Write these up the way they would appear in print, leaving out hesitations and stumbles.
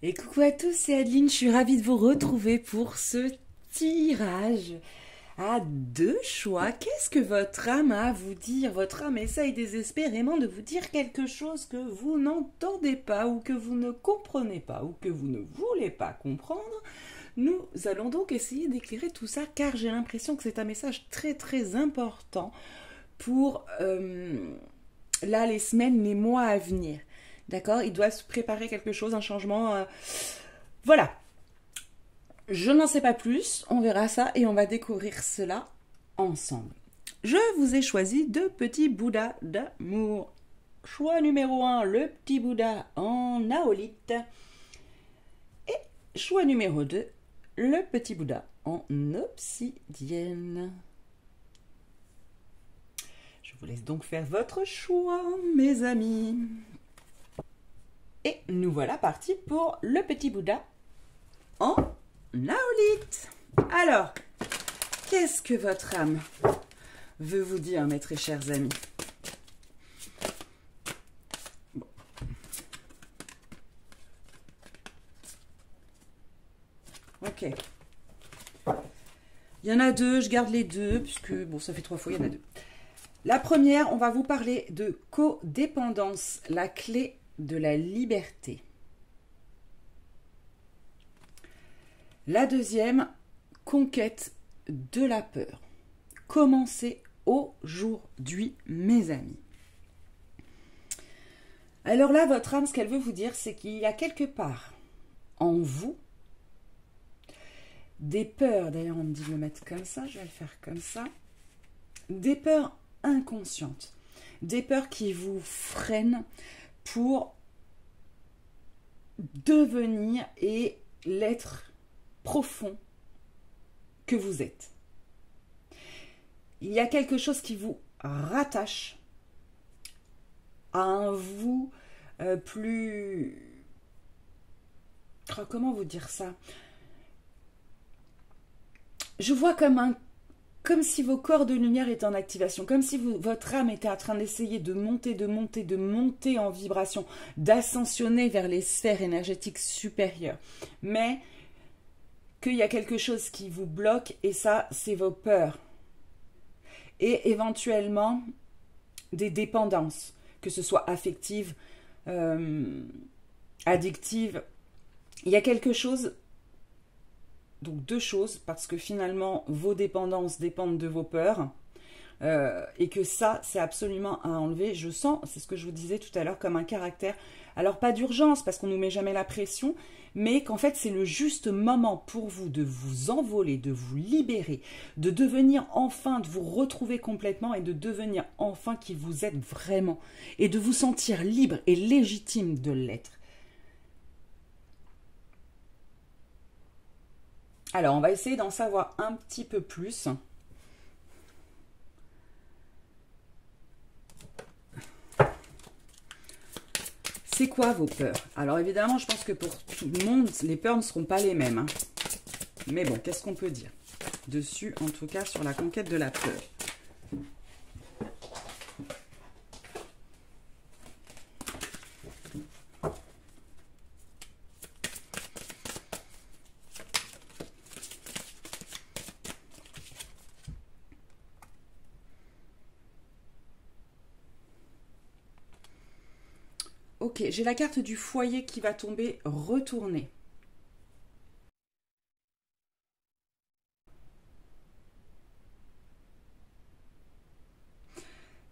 Et coucou à tous, c'est Adeline, je suis ravie de vous retrouver pour ce tirage à deux choix. Qu'est-ce que votre âme a à vous dire? Votre âme essaye désespérément de vous dire quelque chose que vous n'entendez pas ou que vous ne comprenez pas ou que vous ne voulez pas comprendre. Nous allons donc essayer d'éclairer tout ça car j'ai l'impression que c'est un message très très important pour là les semaines, les mois à venir. D'accord? Il doit se préparer quelque chose, un changement. Voilà. Je n'en sais pas plus. On verra ça et on va découvrir cela ensemble. Je vous ai choisi deux petits Bouddhas d'amour. Choix numéro 1, le petit Bouddha en aolite. Et choix numéro 2, le petit Bouddha en obsidienne. Je vous laisse donc faire votre choix, mes amis. Et nous voilà partis pour le petit Bouddha en aolite. Alors, qu'est-ce que votre âme veut vous dire, mes très chers amis? Bon. Ok. Il y en a deux, je garde les deux, puisque bon, ça fait 3 fois, il y en a deux. La première, on va vous parler de codépendance, la clé de la liberté. La deuxième, conquête de la peur. Commencez aujourd'hui, mes amis. Alors là, votre âme, ce qu'elle veut vous dire, c'est qu'il y a quelque part en vous des peurs, d'ailleurs on me dit de le mettre comme ça, je vais le faire comme ça, des peurs inconscientes, des peurs qui vous freinent pour devenir et l'être profond que vous êtes. Il y a quelque chose qui vous rattache à un vous plus... Comment vous dire ça? Je vois comme si vos corps de lumière étaient en activation, comme si votre âme était en train d'essayer de monter en vibration, d'ascensionner vers les sphères énergétiques supérieures. Mais qu'il y a quelque chose qui vous bloque, et ça, c'est vos peurs. Et éventuellement, des dépendances, que ce soit affectives, addictives. Il y a quelque chose... Donc deux choses, parce que finalement, vos dépendances dépendent de vos peurs. Et que ça, c'est absolument à enlever. Je sens, c'est ce que je vous disais tout à l'heure, comme un caractère. Alors pas d'urgence, parce qu'on ne nous met jamais la pression, mais qu'en fait, c'est le juste moment pour vous de vous envoler, de vous libérer, de devenir enfin, de vous retrouver complètement et de devenir enfin qui vous êtes vraiment. Et de vous sentir libre et légitime de l'être. Alors, on va essayer d'en savoir un petit peu plus. C'est quoi vos peurs? Alors, évidemment, je pense que pour tout le monde, les peurs ne seront pas les mêmes. Hein. Mais bon, qu'est-ce qu'on peut dire dessus, en tout cas, sur la conquête de la peur? Ok, j'ai la carte du foyer qui va tomber retournée.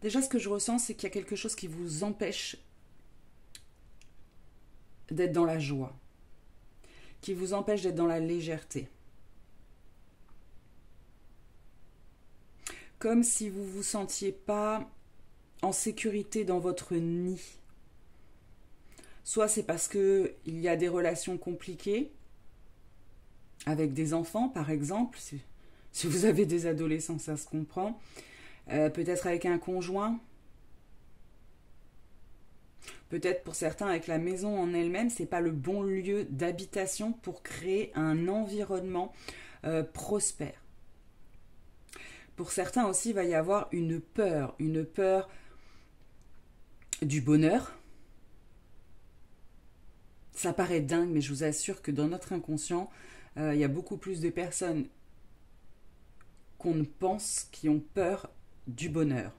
Déjà, ce que je ressens, c'est qu'il y a quelque chose qui vous empêche d'être dans la joie, qui vous empêche d'être dans la légèreté. Comme si vous ne vous sentiez pas en sécurité dans votre nid. Soit c'est parce qu'il y a des relations compliquées, avec des enfants par exemple, si vous avez des adolescents, ça se comprend. Peut-être avec un conjoint. Peut-être pour certains avec la maison en elle-même, c'est pas le bon lieu d'habitation pour créer un environnement prospère. Pour certains aussi, il va y avoir une peur du bonheur. Ça paraît dingue, mais je vous assure que dans notre inconscient, il y a beaucoup plus de personnes qu'on ne pense qui ont peur du bonheur.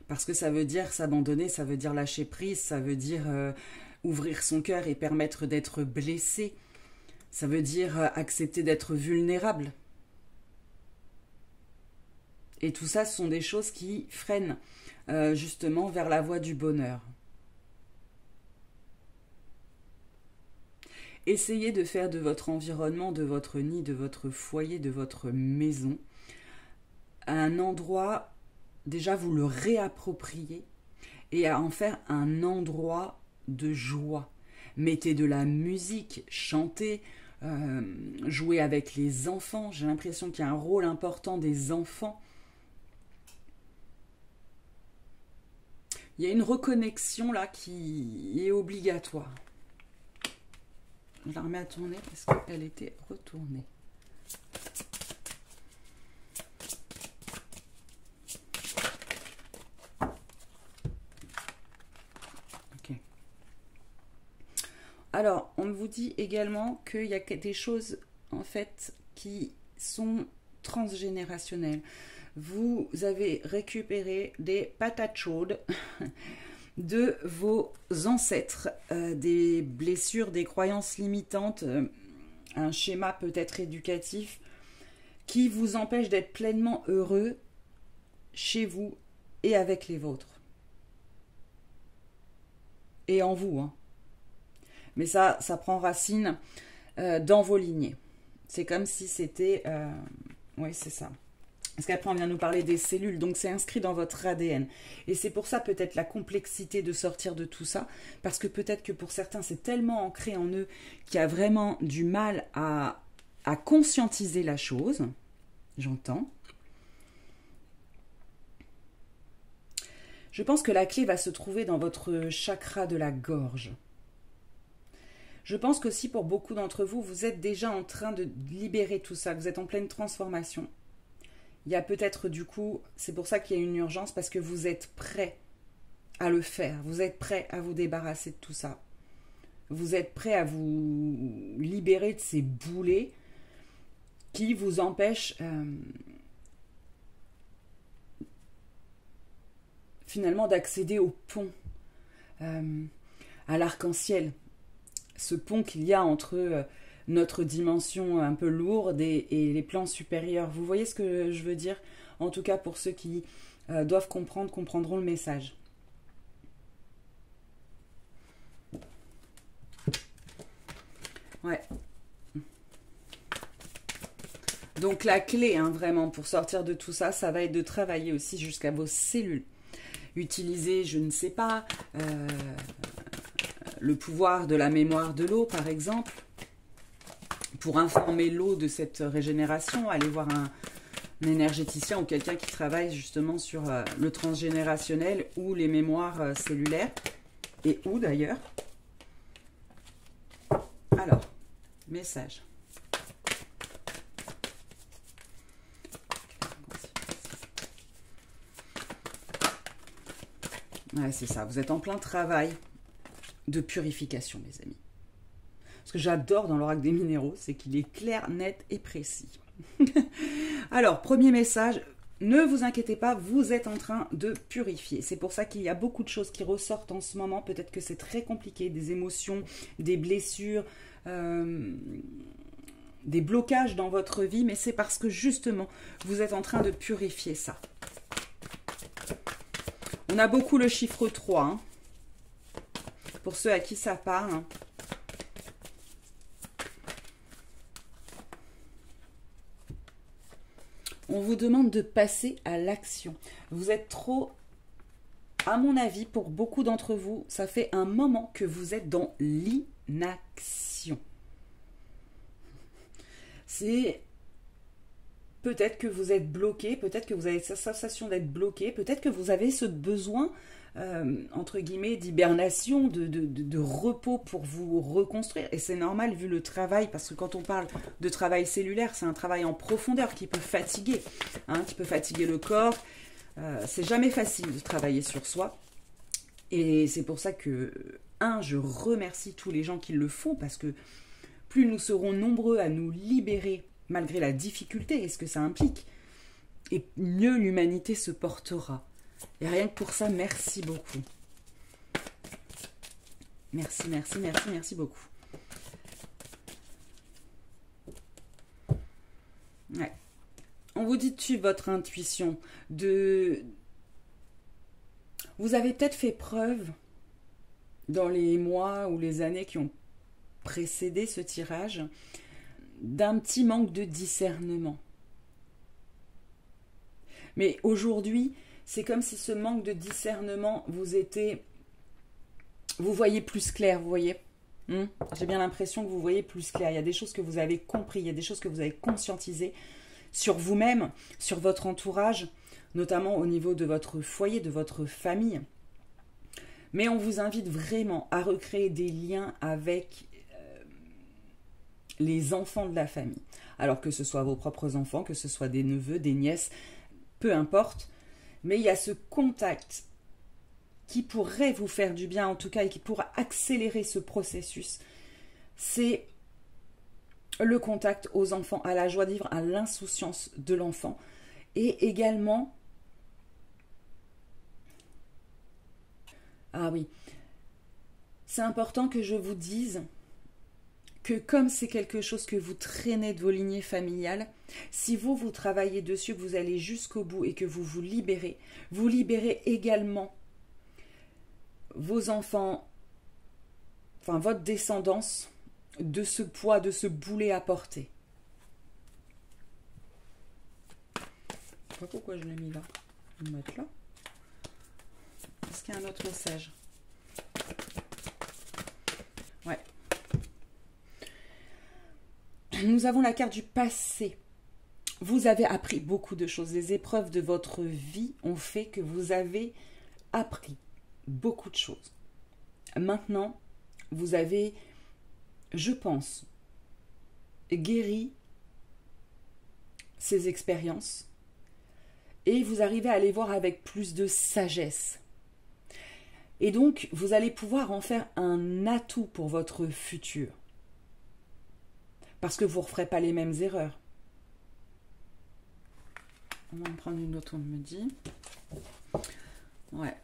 Parce que ça veut dire s'abandonner, ça veut dire lâcher prise, ça veut dire ouvrir son cœur et permettre d'être blessé. Ça veut dire accepter d'être vulnérable. Et tout ça, ce sont des choses qui freinent justement vers la voie du bonheur. Essayez de faire de votre environnement, de votre nid, de votre foyer, de votre maison, un endroit, déjà vous le réappropriez, et à en faire un endroit de joie. Mettez de la musique, chantez, jouez avec les enfants. J'ai l'impression qu'il y a un rôle important des enfants. Il y a une reconnexion là qui est obligatoire. Je la remets à tourner parce qu'elle était retournée. Ok. Alors, on vous dit également qu'il y a des choses, en fait, qui sont transgénérationnelles. Vous avez récupéré des patates chaudes de vos ancêtres, des blessures, des croyances limitantes, un schéma peut-être éducatif qui vous empêche d'être pleinement heureux chez vous et avec les vôtres. Et en vous, hein. Mais ça prend racine dans vos lignées. C'est comme si c'était... oui, c'est ça. Parce qu'après, on vient nous parler des cellules, donc c'est inscrit dans votre ADN. Et c'est pour ça peut-être la complexité de sortir de tout ça, parce que peut-être que pour certains, c'est tellement ancré en eux qu'il y a vraiment du mal à conscientiser la chose. J'entends. Je pense que la clé va se trouver dans votre chakra de la gorge. Je pense qu'aussi pour beaucoup d'entre vous, vous êtes déjà en train de libérer tout ça, vous êtes en pleine transformation. Il y a peut-être du coup, c'est pour ça qu'il y a une urgence, parce que vous êtes prêt à le faire. Vous êtes prêt à vous débarrasser de tout ça. Vous êtes prêt à vous libérer de ces boulets qui vous empêchent finalement d'accéder au pont, à l'arc-en-ciel. Ce pont qu'il y a entre... notre dimension un peu lourde et les plans supérieurs. Vous voyez ce que je veux dire? En tout cas, pour ceux qui doivent comprendre, comprendront le message. Ouais. Donc la clé, hein, vraiment, pour sortir de tout ça, ça va être de travailler aussi jusqu'à vos cellules. Utiliser, je ne sais pas, le pouvoir de la mémoire de l'eau, par exemple. Pour informer l'eau de cette régénération, allez voir un énergéticien ou quelqu'un qui travaille justement sur le transgénérationnel ou les mémoires cellulaires. Et où d'ailleurs? Alors, message. Ouais, c'est ça. Vous êtes en plein travail de purification, mes amis. Ce que j'adore dans l'oracle des minéraux, c'est qu'il est clair, net et précis. Alors, premier message, ne vous inquiétez pas, vous êtes en train de purifier. C'est pour ça qu'il y a beaucoup de choses qui ressortent en ce moment. Peut-être que c'est très compliqué, des émotions, des blessures, des blocages dans votre vie, mais c'est parce que justement, vous êtes en train de purifier ça. On a beaucoup le chiffre 3, hein, pour ceux à qui ça parle, hein. On vous demande de passer à l'action. Vous êtes trop, à mon avis, pour beaucoup d'entre vous, ça fait un moment que vous êtes dans l'inaction. C'est peut-être que vous êtes bloqué, peut-être que vous avez cette sensation d'être bloqué, peut-être que vous avez ce besoin, entre guillemets, d'hibernation, de repos pour vous reconstruire. Et c'est normal vu le travail, parce que quand on parle de travail cellulaire, c'est un travail en profondeur qui peut fatiguer, hein, qui peut fatiguer le corps. C'est jamais facile de travailler sur soi. Et c'est pour ça que je remercie tous les gens qui le font parce que plus nous serons nombreux à nous libérer malgré la difficulté et ce que ça implique, et mieux l'humanité se portera. Et rien que pour ça, merci beaucoup. Merci, merci, merci, merci beaucoup. Ouais. On vous dit de suivre votre intuition. Vous avez peut-être fait preuve dans les mois ou les années qui ont précédé ce tirage d'un petit manque de discernement. Mais aujourd'hui, c'est comme si ce manque de discernement vous voyez plus clair, vous voyez. J'ai bien l'impression que vous voyez plus clair. Il y a des choses que vous avez compris, il y a des choses que vous avez conscientisées sur vous-même, sur votre entourage, notamment au niveau de votre foyer, de votre famille. Mais on vous invite vraiment à recréer des liens avec les enfants de la famille. Alors que ce soit vos propres enfants, que ce soit des neveux, des nièces, peu importe. Mais il y a ce contact qui pourrait vous faire du bien en tout cas et qui pourra accélérer ce processus. C'est le contact aux enfants, à la joie de vivre, à l'insouciance de l'enfant. Et également, ah oui, c'est important que je vous dise que comme c'est quelque chose que vous traînez de vos lignées familiales, si vous travaillez dessus, que vous allez jusqu'au bout et que vous libérez également vos enfants, enfin votre descendance, de ce poids, de ce boulet à porter. Je sais pas pourquoi je l'ai mis là. Je vais le mettre là. Est-ce qu'il y a un autre message? Ouais. Nous avons la carte du passé. Vous avez appris beaucoup de choses. Les épreuves de votre vie ont fait que vous avez appris beaucoup de choses. Maintenant, vous avez, je pense, guéri ces expériences et vous arrivez à les voir avec plus de sagesse. Et donc, vous allez pouvoir en faire un atout pour votre futur. Parce que vous ne referez pas les mêmes erreurs. On va en prendre une autre, on me dit. Ouais,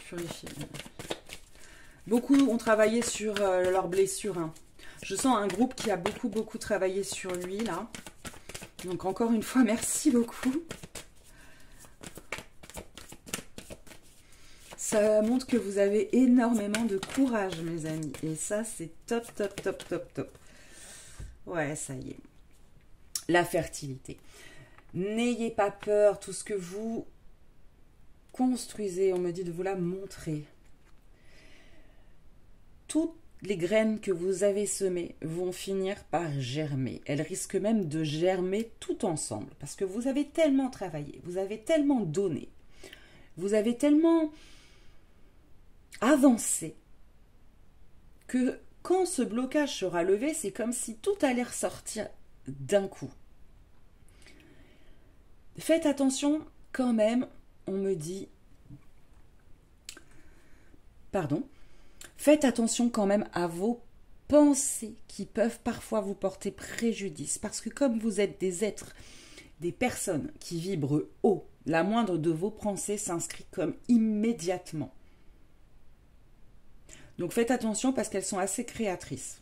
purifier. Beaucoup ont travaillé sur leurs blessures. Hein. Je sens un groupe qui a beaucoup travaillé sur lui, là. Donc, encore une fois, merci beaucoup. Ça montre que vous avez énormément de courage, mes amis. Et ça, c'est top. Ouais, ça y est. La fertilité. N'ayez pas peur, tout ce que vous construisez, on me dit de vous la montrer. Toutes les graines que vous avez semées vont finir par germer. Elles risquent même de germer tout ensemble. Parce que vous avez tellement travaillé, vous avez tellement donné, vous avez tellement avancé que quand ce blocage sera levé, c'est comme si tout allait ressortir d'un coup. Faites attention quand même, on me dit... Pardon. Faites attention quand même à vos pensées qui peuvent parfois vous porter préjudice. Parce que comme vous êtes des êtres, des personnes qui vibrent haut, la moindre de vos pensées s'inscrit comme immédiatement. Donc faites attention parce qu'elles sont assez créatrices.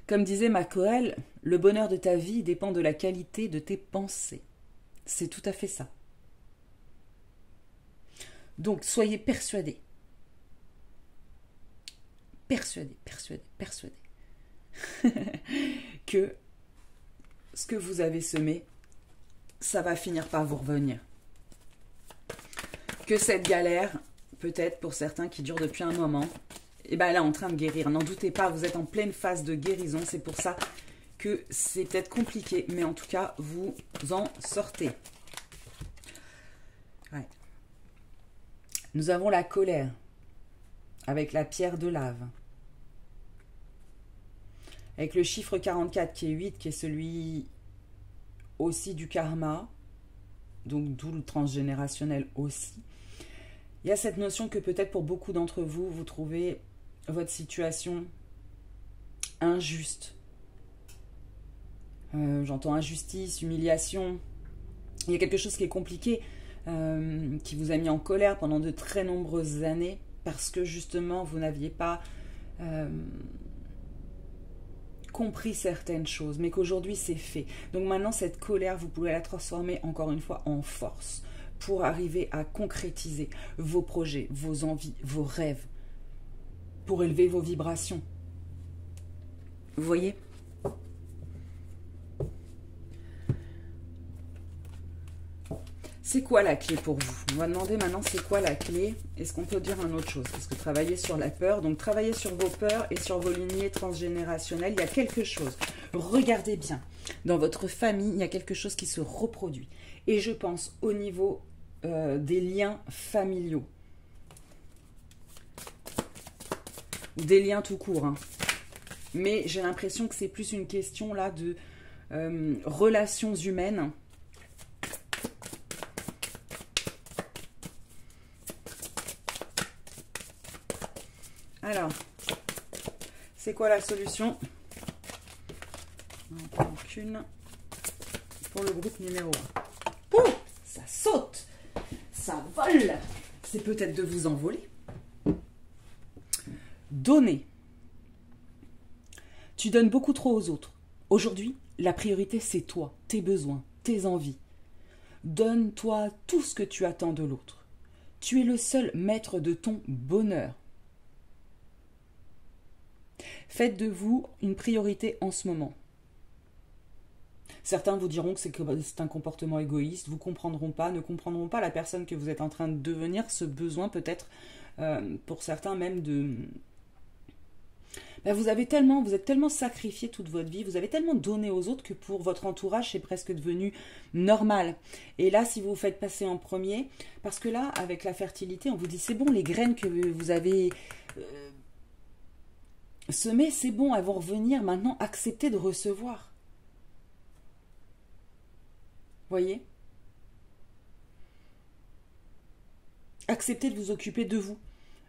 Comme disait Macoel, le bonheur de ta vie dépend de la qualité de tes pensées. C'est tout à fait ça. Donc soyez persuadés. Persuadés que ce que vous avez semé, ça va finir par vous revenir. Que cette galère, peut-être pour certains qui dure depuis un moment, et bien elle est en train de guérir. N'en doutez pas, vous êtes en pleine phase de guérison. C'est pour ça que c'est peut-être compliqué, mais en tout cas, vous en sortez. Ouais. Nous avons la colère avec la pierre de lave. Avec le chiffre 44 qui est 8, qui est celui aussi du karma, donc d'où le transgénérationnel aussi. Il y a cette notion que peut-être pour beaucoup d'entre vous, vous trouvez votre situation injuste. J'entends injustice, humiliation. Il y a quelque chose qui est compliqué, qui vous a mis en colère pendant de très nombreuses années, parce que justement, vous n'aviez pas compris certaines choses, mais qu'aujourd'hui c'est fait. Donc maintenant, cette colère, vous pouvez la transformer encore une fois en force pour arriver à concrétiser vos projets, vos envies, vos rêves, pour élever vos vibrations. Vous voyez ? C'est quoi la clé pour vous? On va demander maintenant c'est quoi la clé. Est-ce qu'on peut dire une autre chose? Parce que travailler sur la peur, donc travailler sur vos peurs et sur vos lignées transgénérationnelles, il y a quelque chose. Regardez bien, dans votre famille, il y a quelque chose qui se reproduit. Et je pense au niveau des liens familiaux. Des liens tout court. Hein. Mais j'ai l'impression que c'est plus une question là de relations humaines. Alors, c'est quoi la solution? On en prend qu'une pour le groupe numéro 1. Ouh, ça saute, ça vole. C'est peut-être de vous envoler. Donner. Tu donnes beaucoup trop aux autres. Aujourd'hui, la priorité, c'est toi, tes besoins, tes envies. Donne-toi tout ce que tu attends de l'autre. Tu es le seul maître de ton bonheur. Faites de vous une priorité en ce moment. Certains vous diront que c'est un comportement égoïste, vous ne comprendront pas la personne que vous êtes en train de devenir, ce besoin peut-être, pour certains même de... Ben vous êtes tellement sacrifié toute votre vie, vous avez tellement donné aux autres que pour votre entourage, c'est presque devenu normal. Et là, si vous vous faites passer en premier, parce que là, avec la fertilité, on vous dit, c'est bon, les graines que vous avez... semer, c'est bon, elles vont revenir. Maintenant, acceptez de recevoir. Voyez? Acceptez de vous occuper de vous.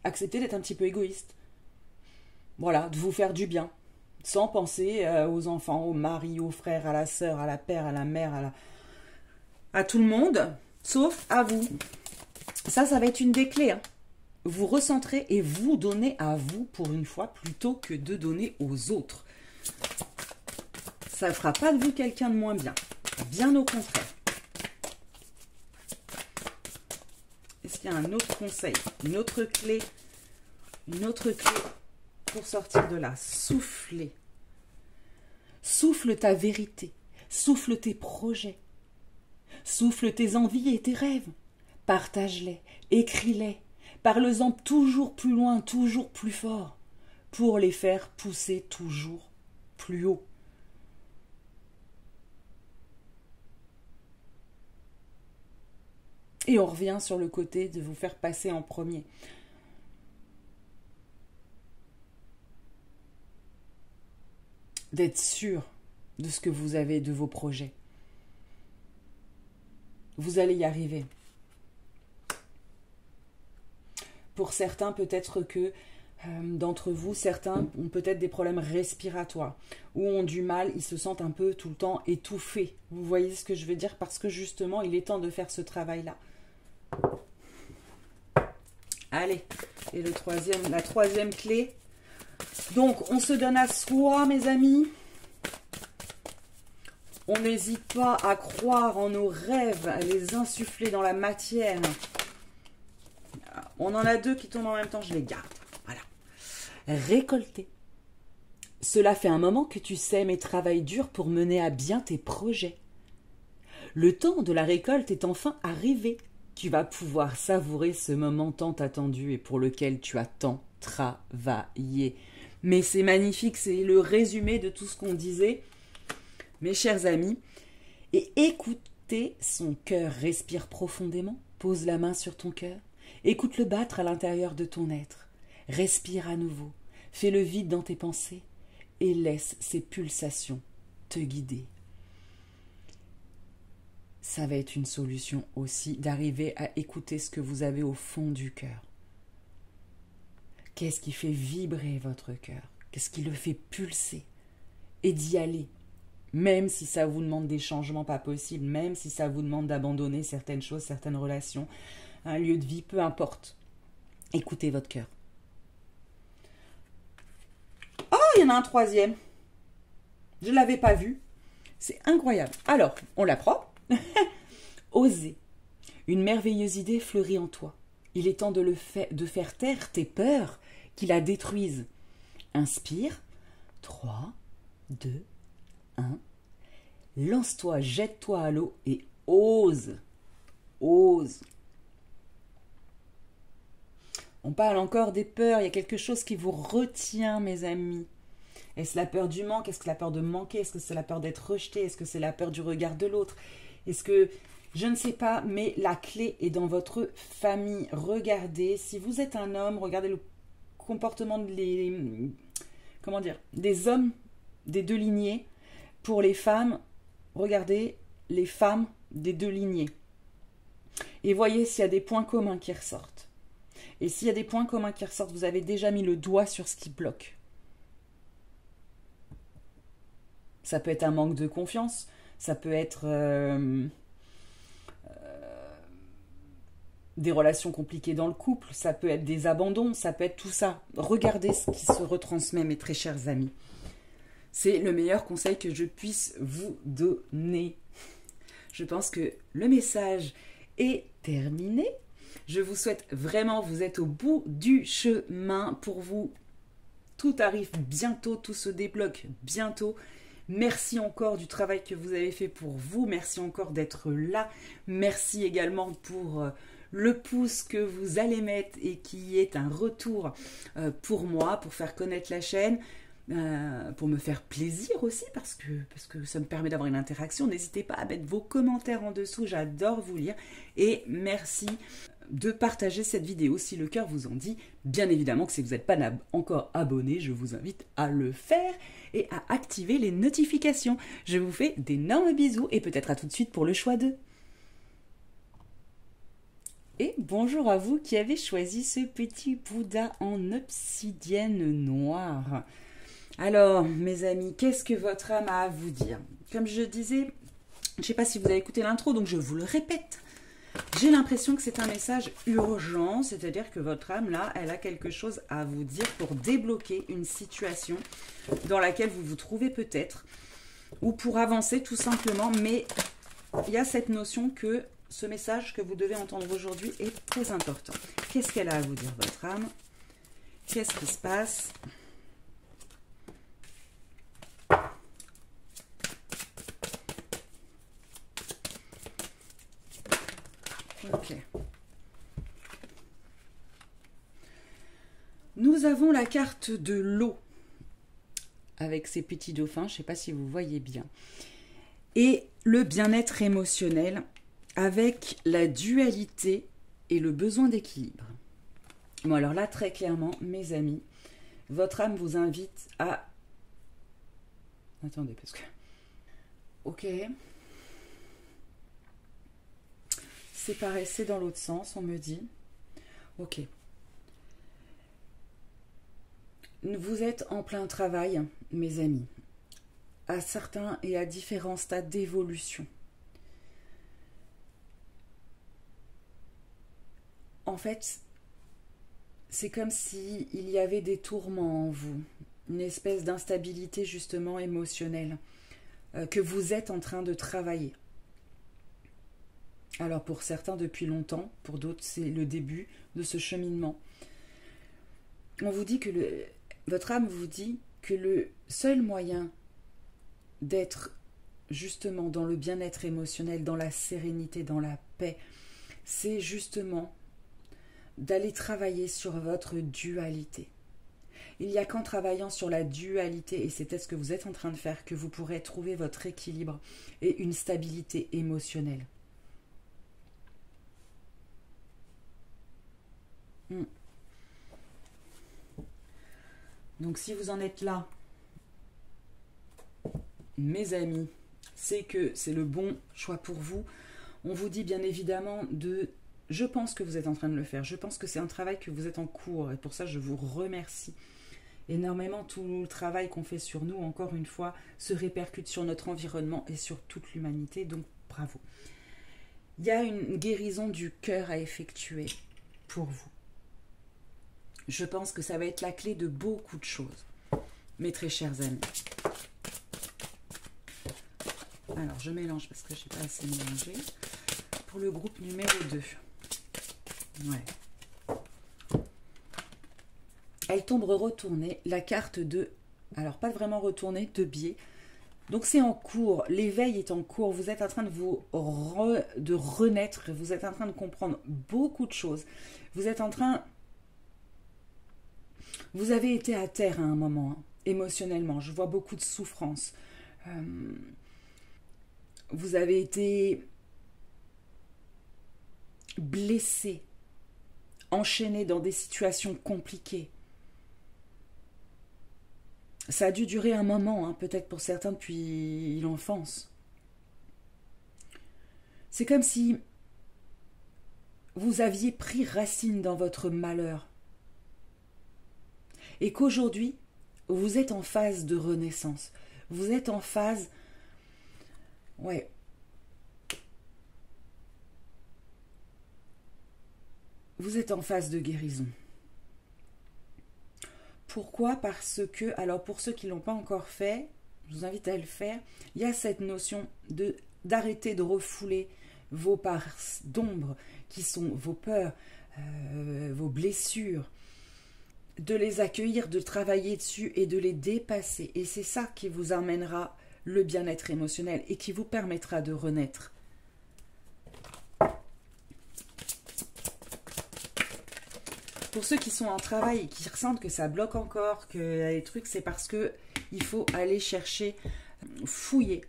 Acceptez d'être un petit peu égoïste. Voilà, de vous faire du bien. Sans penser aux enfants, au mari, aux frères, à la sœur, à la père, à la mère, à tout le monde, sauf à vous. Ça va être une des clés, hein. Vous recentrez et vous donnez à vous pour une fois plutôt que de donner aux autres. Ça ne fera pas de vous quelqu'un de moins bien. Bien au contraire. Est-ce qu'il y a un autre conseil, une autre clé pour sortir de là? Soufflez. Souffle ta vérité. Souffle tes projets. Souffle tes envies et tes rêves. Partage-les. Écris-les. Parle-en toujours plus loin, toujours plus fort, pour les faire pousser toujours plus haut. Et on revient sur le côté de vous faire passer en premier. D'être sûr de ce que vous avez, de vos projets. Vous allez y arriver. Pour certains, peut-être que d'entre vous, certains ont peut-être des problèmes respiratoires ou ont du mal, ils se sentent un peu tout le temps étouffés. Vous voyez ce que je veux dire? Parce que justement, il est temps de faire ce travail-là. Allez, et la troisième clé. Donc, on se donne à soi, mes amis. On n'hésite pas à croire en nos rêves, à les insuffler dans la matière. On en a deux qui tombent en même temps, je les garde. Voilà. Récolter. Cela fait un moment que tu sèmes et travailles dur pour mener à bien tes projets. Le temps de la récolte est enfin arrivé. Tu vas pouvoir savourer ce moment tant attendu et pour lequel tu as tant travaillé. Mais c'est magnifique, c'est le résumé de tout ce qu'on disait, mes chers amis. Et écoutez son cœur, respire profondément, pose la main sur ton cœur. Écoute-le battre à l'intérieur de ton être. Respire à nouveau. Fais le vide dans tes pensées et laisse ces pulsations te guider. ça va être une solution aussi d'arriver à écouter ce que vous avez au fond du cœur. Qu'est-ce qui fait vibrer votre cœur? Qu'est-ce qui le fait pulser? Et d'y aller. Même si ça vous demande des changements pas possibles, même si ça vous demande d'abandonner certaines choses, certaines relations, un lieu de vie, peu importe. Écoutez votre cœur. Oh, il y en a un troisième. Je ne l'avais pas vu. C'est incroyable. Alors, on l'apprend. Oser. Une merveilleuse idée fleurit en toi. Il est temps de faire taire tes peurs qui la détruisent. Inspire. 3, 2, 1. Lance-toi, jette-toi à l'eau et ose. Ose. On parle encore des peurs. Il y a quelque chose qui vous retient, mes amis. Est-ce la peur du manque? Est-ce que la peur de manquer? Est-ce que c'est la peur d'être rejeté? Est-ce que c'est la peur du regard de l'autre? Est-ce que... Je ne sais pas, mais la clé est dans votre famille. Regardez, si vous êtes un homme, regardez le comportement des hommes des deux lignées. Pour les femmes, regardez les femmes des deux lignées. Et voyez s'il y a des points communs qui ressortent. Et s'il y a des points communs qui ressortent, vous avez déjà mis le doigt sur ce qui bloque. Ça peut être un manque de confiance, ça peut être des relations compliquées dans le couple, ça peut être des abandons, ça peut être tout ça. Regardez ce qui se retransmet, mes très chers amis. C'est le meilleur conseil que je puisse vous donner. Je pense que le message est terminé. Je vous souhaite vraiment, vous êtes au bout du chemin pour vous. Tout arrive bientôt, tout se débloque bientôt. Merci encore du travail que vous avez fait pour vous. Merci encore d'être là. Merci également pour le pouce que vous allez mettre et qui est un retour pour moi, pour faire connaître la chaîne, pour me faire plaisir aussi parce que ça me permet d'avoir une interaction. N'hésitez pas à mettre vos commentaires en dessous, j'adore vous lire. Et merci de partager cette vidéo si le cœur vous en dit. Bien évidemment que si vous n'êtes pas encore abonné, je vous invite à le faire et à activer les notifications. Je vous fais d'énormes bisous et peut-être à tout de suite pour le choix 2. Et bonjour à vous qui avez choisi ce petit Bouddha en obsidienne noire. Alors, mes amis, qu'est-ce que votre âme a à vous dire? Comme je disais, je ne sais pas si vous avez écouté l'intro, donc je vous le répète. J'ai l'impression que c'est un message urgent, c'est-à-dire que votre âme, là, elle a quelque chose à vous dire pour débloquer une situation dans laquelle vous vous trouvez peut-être, ou pour avancer tout simplement, mais il y a cette notion que ce message que vous devez entendre aujourd'hui est très important. Qu'est-ce qu'elle a à vous dire, votre âme? Qu'est-ce qui se passe? Ok. Nous avons la carte de l'eau avec ces petits dauphins, je ne sais pas si vous voyez bien. Et le bien-être émotionnel avec la dualité et le besoin d'équilibre. Bon, alors là, très clairement, mes amis, votre âme vous invite à... Attendez, parce que... Ok. C'est pareil, c'est dans l'autre sens, on me dit. Ok. Vous êtes en plein travail, mes amis, à certains et à différents stades d'évolution. En fait, c'est comme s'il y avait des tourments en vous, une espèce d'instabilité justement émotionnelle que vous êtes en train de travailler. Alors pour certains depuis longtemps, pour d'autres c'est le début de ce cheminement. On vous dit que votre âme vous dit que le seul moyen d'être justement dans le bien-être émotionnel, dans la sérénité, dans la paix, c'est justement d'aller travailler sur votre dualité. Il n'y a qu'en travaillant sur la dualité, et c'est ce que vous êtes en train de faire, que vous pourrez trouver votre équilibre et une stabilité émotionnelle. Donc si vous en êtes là, mes amis, c'est que c'est le bon choix pour vous. On vous dit bien évidemment de... Je pense que vous êtes en train de le faire. Je pense que c'est un travail que vous êtes en cours. Et pour ça, je vous remercie énormément. Tout le travail qu'on fait sur nous, encore une fois, se répercute sur notre environnement et sur toute l'humanité. Donc, bravo. Il y a une guérison du cœur à effectuer pour vous. Je pense que ça va être la clé de beaucoup de choses, mes très chers amis. Alors, je mélange parce que je n'ai pas assez mélangé. Pour le groupe numéro 2. Ouais. Elle tombe retournée, la carte de... Alors, pas vraiment retournée, de biais. Donc, c'est en cours. L'éveil est en cours. Vous êtes en train de renaître. Vous êtes en train de comprendre beaucoup de choses. Vous êtes en train... Vous avez été à terre à un moment, hein, émotionnellement. Je vois beaucoup de souffrance. Vous avez été blessé, enchaîné dans des situations compliquées. Ça a dû durer un moment, hein, peut-être pour certains depuis l'enfance. C'est comme si vous aviez pris racine dans votre malheur. Et qu'aujourd'hui, vous êtes en phase de renaissance. Vous êtes en phase... Ouais. Vous êtes en phase de guérison. Pourquoi? Parce que, alors pour ceux qui ne l'ont pas encore fait, je vous invite à le faire, il y a cette notion d'arrêter de refouler vos parts d'ombre, qui sont vos peurs, vos blessures, de les accueillir, de travailler dessus et de les dépasser. Et c'est ça qui vous amènera le bien-être émotionnel et qui vous permettra de renaître. Pour ceux qui sont en travail et qui ressentent que ça bloque encore, que les trucs, c'est parce que il faut aller chercher, fouiller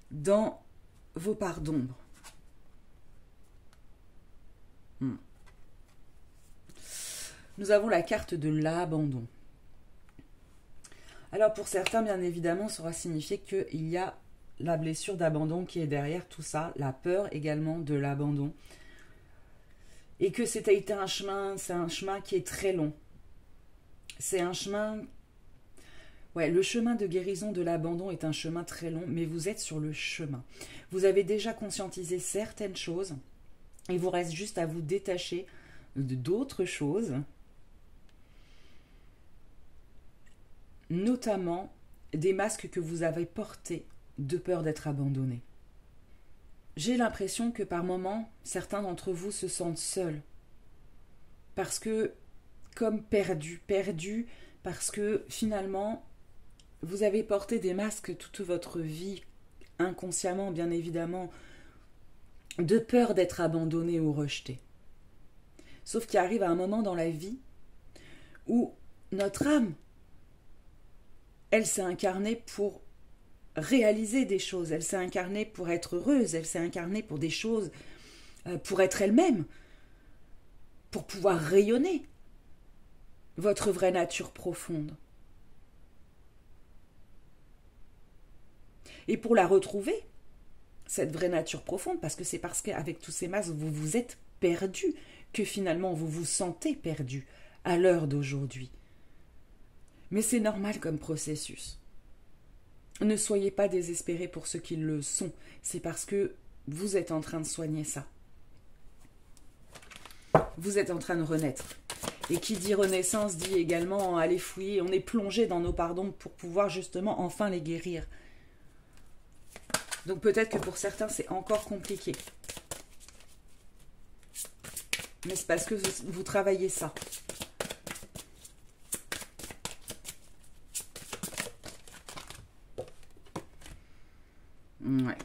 dans vos parts d'ombre. Nous avons la carte de l'abandon. Alors pour certains, bien évidemment, ça aura signifié qu'il y a la blessure d'abandon qui est derrière tout ça, la peur également de l'abandon. Et que c'était été un chemin, c'est un chemin qui est très long. C'est un chemin... Ouais, le chemin de guérison de l'abandon est un chemin très long, mais vous êtes sur le chemin. Vous avez déjà conscientisé certaines choses, il vous reste juste à vous détacher d'autres choses, notamment des masques que vous avez portés de peur d'être abandonné. J'ai l'impression que par moments, certains d'entre vous se sentent seuls. Parce que, comme perdus parce que finalement, vous avez porté des masques toute votre vie, inconsciemment bien évidemment, de peur d'être abandonné ou rejeté. Sauf qu'il arrive à un moment dans la vie où notre âme, elle s'est incarnée pour réaliser des choses, elle s'est incarnée pour être heureuse, elle s'est incarnée pour des choses, pour être elle-même, pour pouvoir rayonner votre vraie nature profonde. Et pour la retrouver, cette vraie nature profonde, parce que c'est parce qu'avec tous ces masques, vous vous êtes perdu, que finalement vous vous sentez perdu à l'heure d'aujourd'hui. Mais c'est normal comme processus. Ne soyez pas désespérés pour ceux qui le sont. C'est parce que vous êtes en train de soigner ça. Vous êtes en train de renaître. Et qui dit renaissance dit également aller fouiller. On est plongé dans nos pardons pour pouvoir justement enfin les guérir. Donc peut-être que pour certains c'est encore compliqué. Mais c'est parce que vous travaillez ça. Ouais.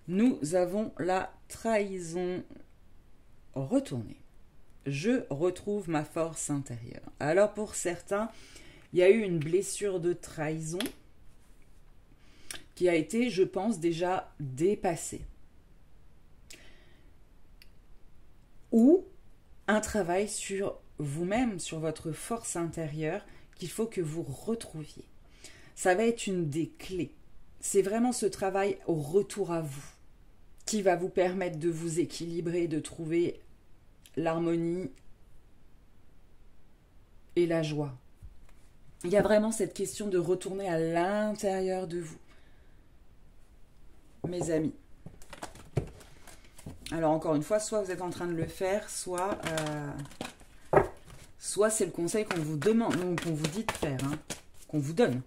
Nous avons la trahison retournée. Je retrouve ma force intérieure. Alors pour certains, il y a eu une blessure de trahison qui a été, je pense, déjà dépassée. Ou un travail sur vous-même, sur votre force intérieure qu'il faut que vous retrouviez. Ça va être une des clés. c'est vraiment ce travail au retour à vous qui va vous permettre de vous équilibrer, de trouver l'harmonie et la joie. Il y a vraiment cette question de retourner à l'intérieur de vous, mes amis. Alors encore une fois, soit vous êtes en train de le faire, soit c'est le conseil qu'on vous demande, qu'on vous dit de faire, hein, qu'on vous donne.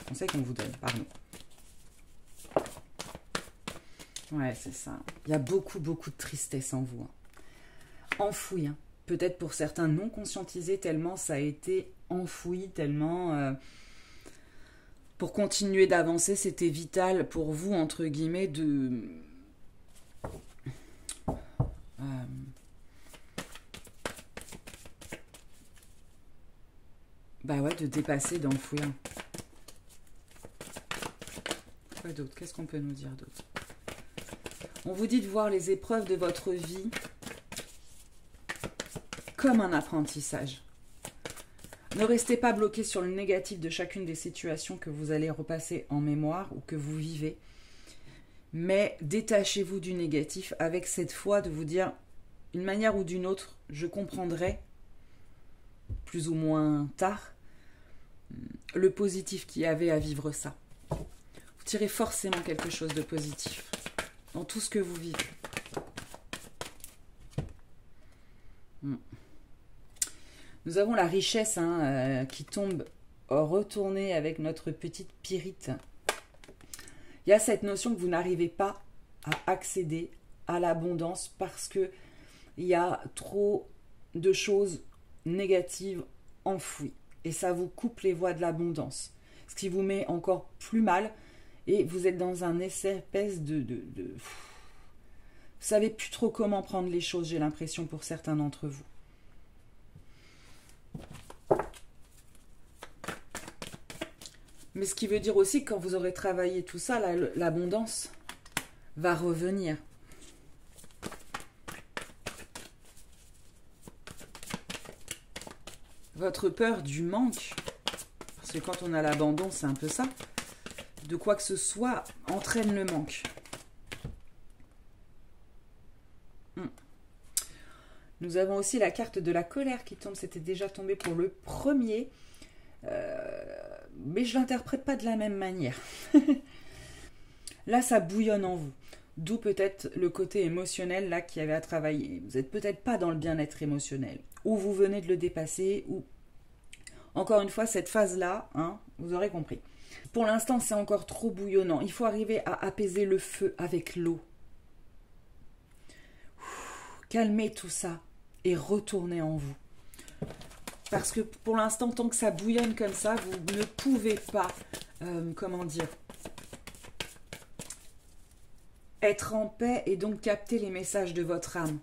Conseil qu'on vous donne, pardon. Ouais, c'est ça. Il y a beaucoup de tristesse en vous. Hein. Enfoui, hein. Peut-être pour certains non conscientisés, tellement ça a été enfoui, tellement... pour continuer d'avancer, c'était vital pour vous, entre guillemets, de... bah ouais, de dépasser, d'enfouir. Quoi d'autre? Qu'est-ce qu'on peut nous dire d'autre? On vous dit de voir les épreuves de votre vie comme un apprentissage. Ne restez pas bloqué sur le négatif de chacune des situations que vous allez repasser en mémoire ou que vous vivez. Mais détachez-vous du négatif avec cette foi de vous dire, d'une manière ou d'une autre, je comprendrai, plus ou moins tard, le positif qu'il y avait à vivre ça. Vous tirez forcément quelque chose de positif dans tout ce que vous vivez. Nous avons la richesse qui tombe retournée avec notre petite pyrite. Il y a cette notion que vous n'arrivez pas à accéder à l'abondance parce que il y a trop de choses négatives enfouies. Et ça vous coupe les voies de l'abondance. Ce qui vous met encore plus mal. Et vous êtes dans un espèce de... Vous savez plus trop comment prendre les choses, j'ai l'impression, pour certains d'entre vous. Mais ce qui veut dire aussi que quand vous aurez travaillé tout ça, l'abondance va revenir. Votre peur du manque, parce que quand on a l'abandon, c'est un peu ça, de quoi que ce soit, entraîne le manque. Nous avons aussi la carte de la colère qui tombe, c'était déjà tombé pour le premier, mais je ne l'interprète pas de la même manière. Là, ça bouillonne en vous, d'où peut-être le côté émotionnel là qui avait à travailler. Vous n'êtes peut-être pas dans le bien-être émotionnel, ou vous venez de le dépasser, ou encore une fois, cette phase-là, hein, vous aurez compris. Pour l'instant, c'est encore trop bouillonnant. Il faut arriver à apaiser le feu avec l'eau. Calmez tout ça et retournez en vous. Parce que pour l'instant, tant que ça bouillonne comme ça, vous ne pouvez pas, comment dire, être en paix et donc capter les messages de votre âme.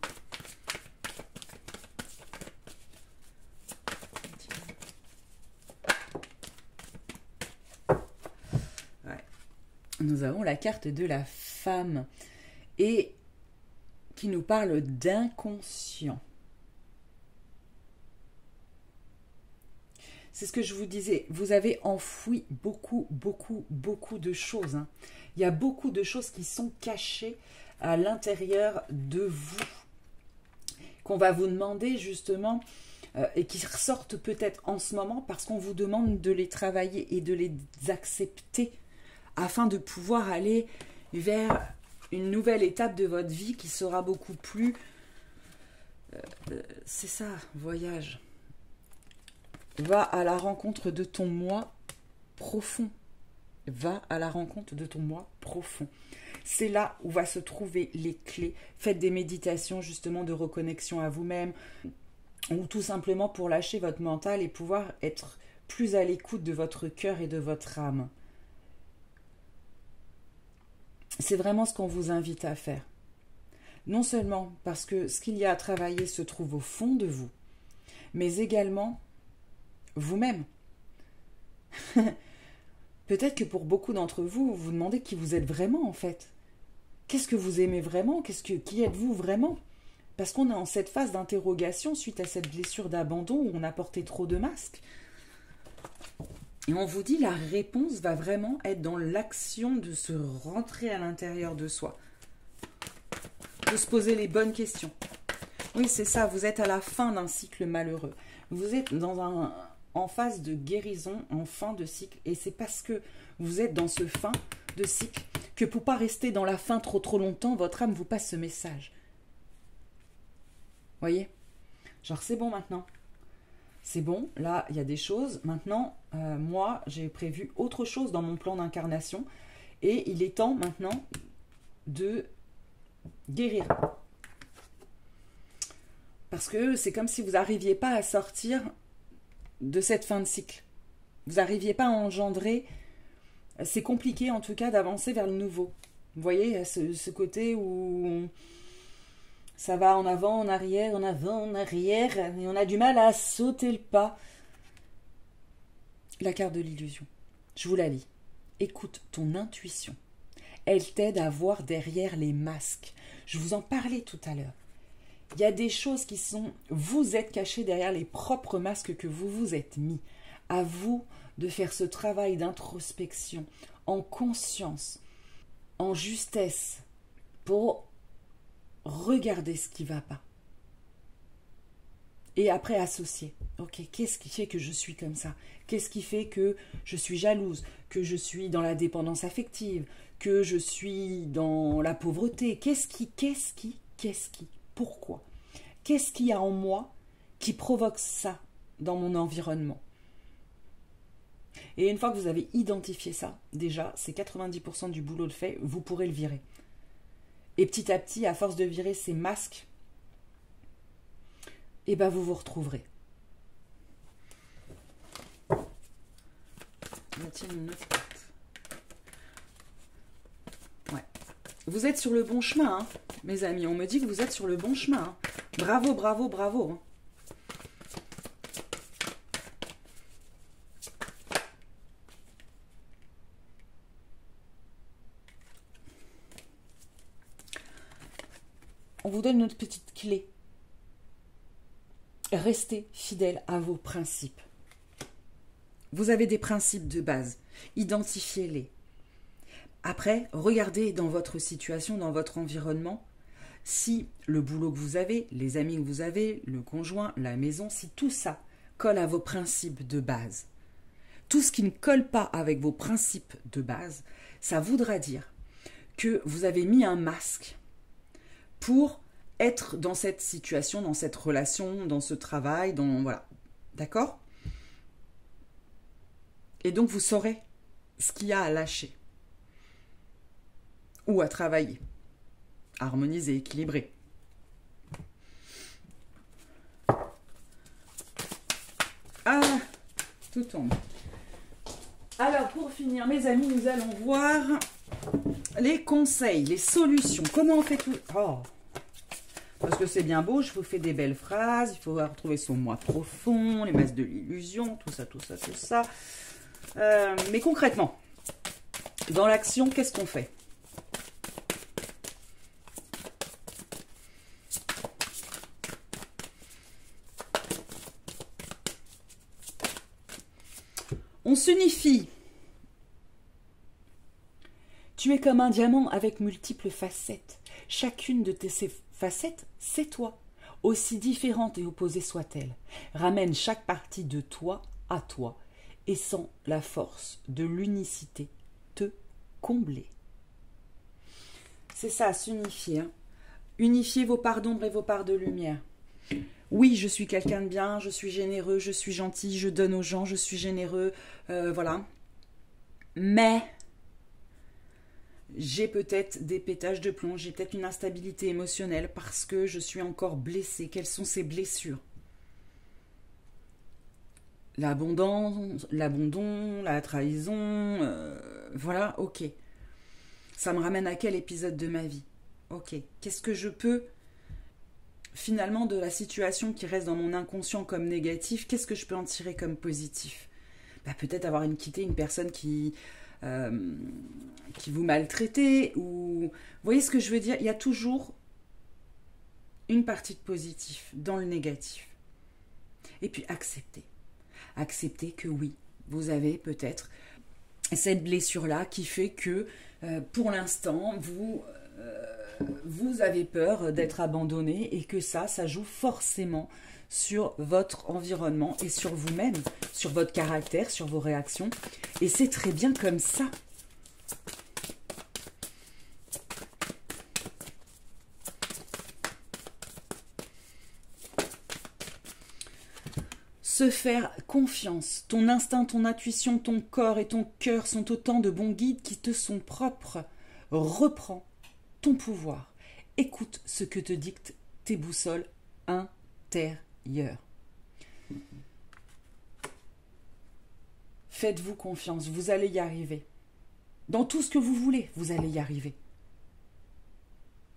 Ouais. Nous avons la carte de la femme et qui nous parle d'inconscient. C'est ce que je vous disais, vous avez enfoui beaucoup de choses. Hein. Il y a beaucoup de choses qui sont cachées à l'intérieur de vous, qu'on va vous demander justement, et qui ressortent peut-être en ce moment parce qu'on vous demande de les travailler et de les accepter afin de pouvoir aller vers une nouvelle étape de votre vie qui sera beaucoup plus... c'est ça, voyage. Va à la rencontre de ton moi profond. Va à la rencontre de ton moi profond. C'est là où va se trouver les clés. Faites des méditations justement de reconnexion à vous-même ou tout simplement pour lâcher votre mental et pouvoir être plus à l'écoute de votre cœur et de votre âme. C'est vraiment ce qu'on vous invite à faire. Non seulement parce que ce qu'il y a à travailler se trouve au fond de vous, mais également vous-même. Peut-être que pour beaucoup d'entre vous, vous vous demandez qui vous êtes vraiment en fait. Qu'est-ce que vous aimez vraiment? Qui êtes-vous vraiment? Parce qu'on est en cette phase d'interrogation suite à cette blessure d'abandon où on a porté trop de masques. Et on vous dit, la réponse va vraiment être dans l'action de se rentrer à l'intérieur de soi. De se poser les bonnes questions. Oui, c'est ça, vous êtes à la fin d'un cycle malheureux. Vous êtes en phase de guérison, en fin de cycle. Et c'est parce que vous êtes dans ce fin de cycle que pour ne pas rester dans la fin trop longtemps, votre âme vous passe ce message. Voyez? Genre, c'est bon maintenant. C'est bon, là, il y a des choses. Maintenant, moi, j'ai prévu autre chose dans mon plan d'incarnation. Et il est temps maintenant de guérir. Parce que c'est comme si vous n'arriviez pas à sortir de cette fin de cycle. Vous n'arriviez pas à engendrer. C'est compliqué en tout cas d'avancer vers le nouveau. Vous voyez, ce côté où ça va en avant, en arrière, en avant, en arrière, et on a du mal à sauter le pas. La carte de l'illusion. Je vous la lis. Écoute ton intuition. Elle t'aide à voir derrière les masques. Je vous en parlais tout à l'heure. Il y a des choses qui sont... Vous êtes cachés derrière les propres masques que vous vous êtes mis. À vous de faire ce travail d'introspection en conscience, en justesse, pour regarder ce qui ne va pas. Et après associer. Ok, qu'est-ce qui fait que je suis comme ça? Qu'est-ce qui fait que je suis jalouse? Que je suis dans la dépendance affective? Que je suis dans la pauvreté? Qu'est-ce qui? Pourquoi? Qu'est-ce qu'il y a en moi qui provoque ça dans mon environnement? Et une fois que vous avez identifié ça, déjà, c'est 90% du boulot de fait, vous pourrez le virer. Et petit à petit, à force de virer ces masques, et ben vous vous retrouverez. Une autre carte. Ouais. Vous êtes sur le bon chemin, hein, mes amis. On me dit que vous êtes sur le bon chemin. Hein. Bravo, bravo, bravo. Hein. On vous donne notre petite clé. Restez fidèle à vos principes. Vous avez des principes de base. Identifiez-les. Après, regardez dans votre situation, dans votre environnement, si le boulot que vous avez, les amis que vous avez, le conjoint, la maison, si tout ça colle à vos principes de base. Tout ce qui ne colle pas avec vos principes de base, ça voudra dire que vous avez mis un masque pour être dans cette situation, dans cette relation, dans ce travail, dans voilà. D'accord? Et donc vous saurez ce qu'il y a à lâcher ou à travailler, à harmoniser, équilibrer. Ah, tout tombe. Alors pour finir, mes amis, nous allons voir les conseils, les solutions. Comment on fait tout? Oh. Parce que c'est bien beau, je vous fais des belles phrases, il faut retrouver son moi profond, les masses de l'illusion, tout ça, tout ça, tout ça. Mais concrètement, dans l'action, qu'est-ce qu'on fait? On s'unifie. Tu es comme un diamant avec multiples facettes. Chacune de ces facettes, c'est toi. Aussi différente et opposée soit-elle. Ramène chaque partie de toi à toi et sens la force de l'unicité te combler. C'est ça, s'unifier. Hein. Unifiez vos parts d'ombre et vos parts de lumière. Oui, je suis quelqu'un de bien, je suis généreux, je suis gentil, je donne aux gens, je suis généreux, voilà. Mais j'ai peut-être des pétages de plomb, j'ai peut-être une instabilité émotionnelle parce que je suis encore blessée. Quelles sont ces blessures? L'abondon, la trahison, voilà, ok. Ça me ramène à quel épisode de ma vie? Ok, qu'est-ce que je peux, finalement, de la situation qui reste dans mon inconscient comme négatif, qu'est-ce que je peux en tirer comme positif? Peut-être avoir quitté une personne qui vous maltraitait, ou... Vous voyez ce que je veux dire? Il y a toujours une partie de positif dans le négatif. Et puis accepter. Accepter que oui, vous avez peut-être cette blessure-là qui fait que pour l'instant, vous avez peur d'être abandonné et que ça joue forcément sur votre environnement et sur vous-même, sur votre caractère, sur vos réactions. Et c'est très bien comme ça. Se faire confiance, ton instinct, ton intuition, ton corps et ton cœur sont autant de bons guides qui te sont propres. Reprends ton pouvoir. Écoute ce que te dictent tes boussoles intérieures. Faites-vous confiance, vous allez y arriver. Dans tout ce que vous voulez, vous allez y arriver.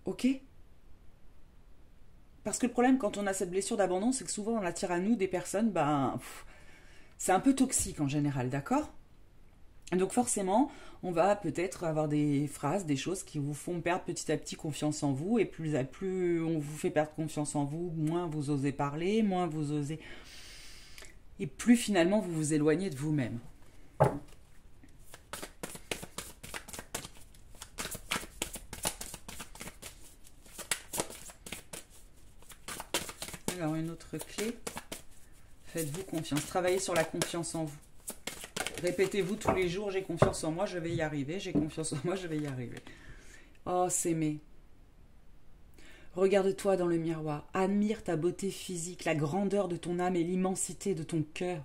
Ok ? Parce que le problème, quand on a cette blessure d'abandon, c'est que souvent on attire à nous des personnes, c'est un peu toxique en général, d'accord ? Donc forcément, on va peut-être avoir des phrases, des choses qui vous font perdre petit à petit confiance en vous, et plus on vous fait perdre confiance en vous, moins vous osez parler, moins vous osez... Et plus finalement vous vous éloignez de vous-même. Alors une autre clé, faites-vous confiance, travaillez sur la confiance en vous. Répétez-vous tous les jours, j'ai confiance en moi, je vais y arriver, j'ai confiance en moi, je vais y arriver. Oh, s'aimer. Regarde-toi dans le miroir, admire ta beauté physique, la grandeur de ton âme et l'immensité de ton cœur.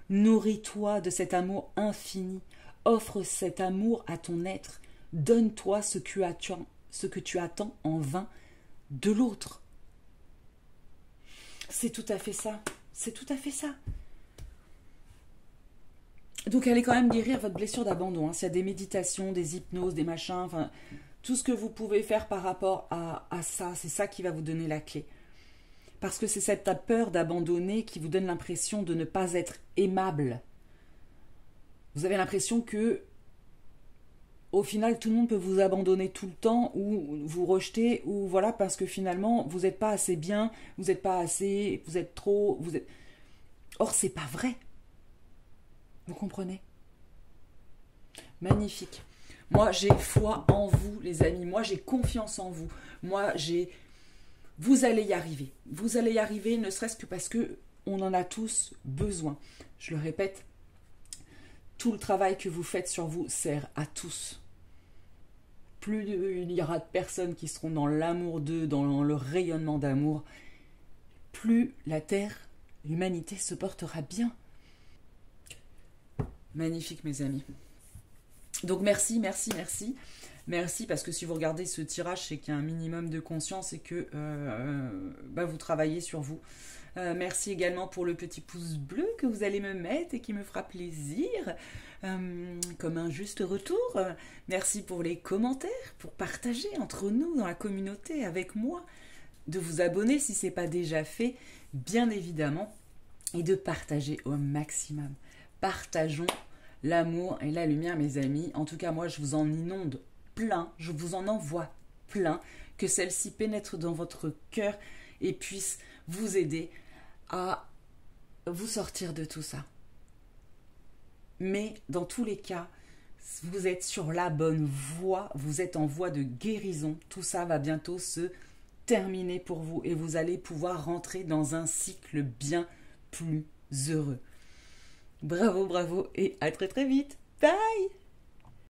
Nourris-toi de cet amour infini, offre cet amour à ton être, donne-toi ce que tu attends en vain de l'autre. C'est tout à fait ça. C'est tout à fait ça. Donc allez quand même guérir votre blessure d'abandon. S'il y a des méditations, des hypnoses, des machins, enfin, tout ce que vous pouvez faire par rapport à ça, c'est ça qui va vous donner la clé. Parce que c'est cette peur d'abandonner qui vous donne l'impression de ne pas être aimable. Vous avez l'impression que au final, tout le monde peut vous abandonner tout le temps ou vous rejeter ou voilà parce que finalement, vous n'êtes pas assez bien, vous n'êtes pas assez, vous êtes trop, vous êtes... Or, c'est pas vrai. Vous comprenez? Magnifique. Moi, j'ai foi en vous, les amis. Moi, j'ai confiance en vous. Moi, vous allez y arriver. Vous allez y arriver, ne serait-ce que parce que on en a tous besoin. Je le répète, tout le travail que vous faites sur vous sert à tous. Plus il y aura de personnes qui seront dans l'amour d'eux, dans le rayonnement d'amour, plus la Terre, l'humanité se portera bien. Magnifique, mes amis. Donc merci, merci, merci. Merci parce que si vous regardez ce tirage, c'est qu'il y a un minimum de conscience et que vous travaillez sur vous. Merci également pour le petit pouce bleu que vous allez me mettre et qui me fera plaisir, comme un juste retour. Merci pour les commentaires, pour partager entre nous dans la communauté avec moi, de vous abonner si ce n'est pas déjà fait, bien évidemment, et de partager au maximum. Partageons l'amour et la lumière, mes amis. En tout cas, moi, je vous en inonde plein, je vous en envoie plein, que celle-ci pénètre dans votre cœur et puisse vous aider à vous sortir de tout ça. Mais dans tous les cas, vous êtes sur la bonne voie, vous êtes en voie de guérison. Tout ça va bientôt se terminer pour vous et vous allez pouvoir rentrer dans un cycle bien plus heureux. Bravo, bravo et à très très vite. Bye!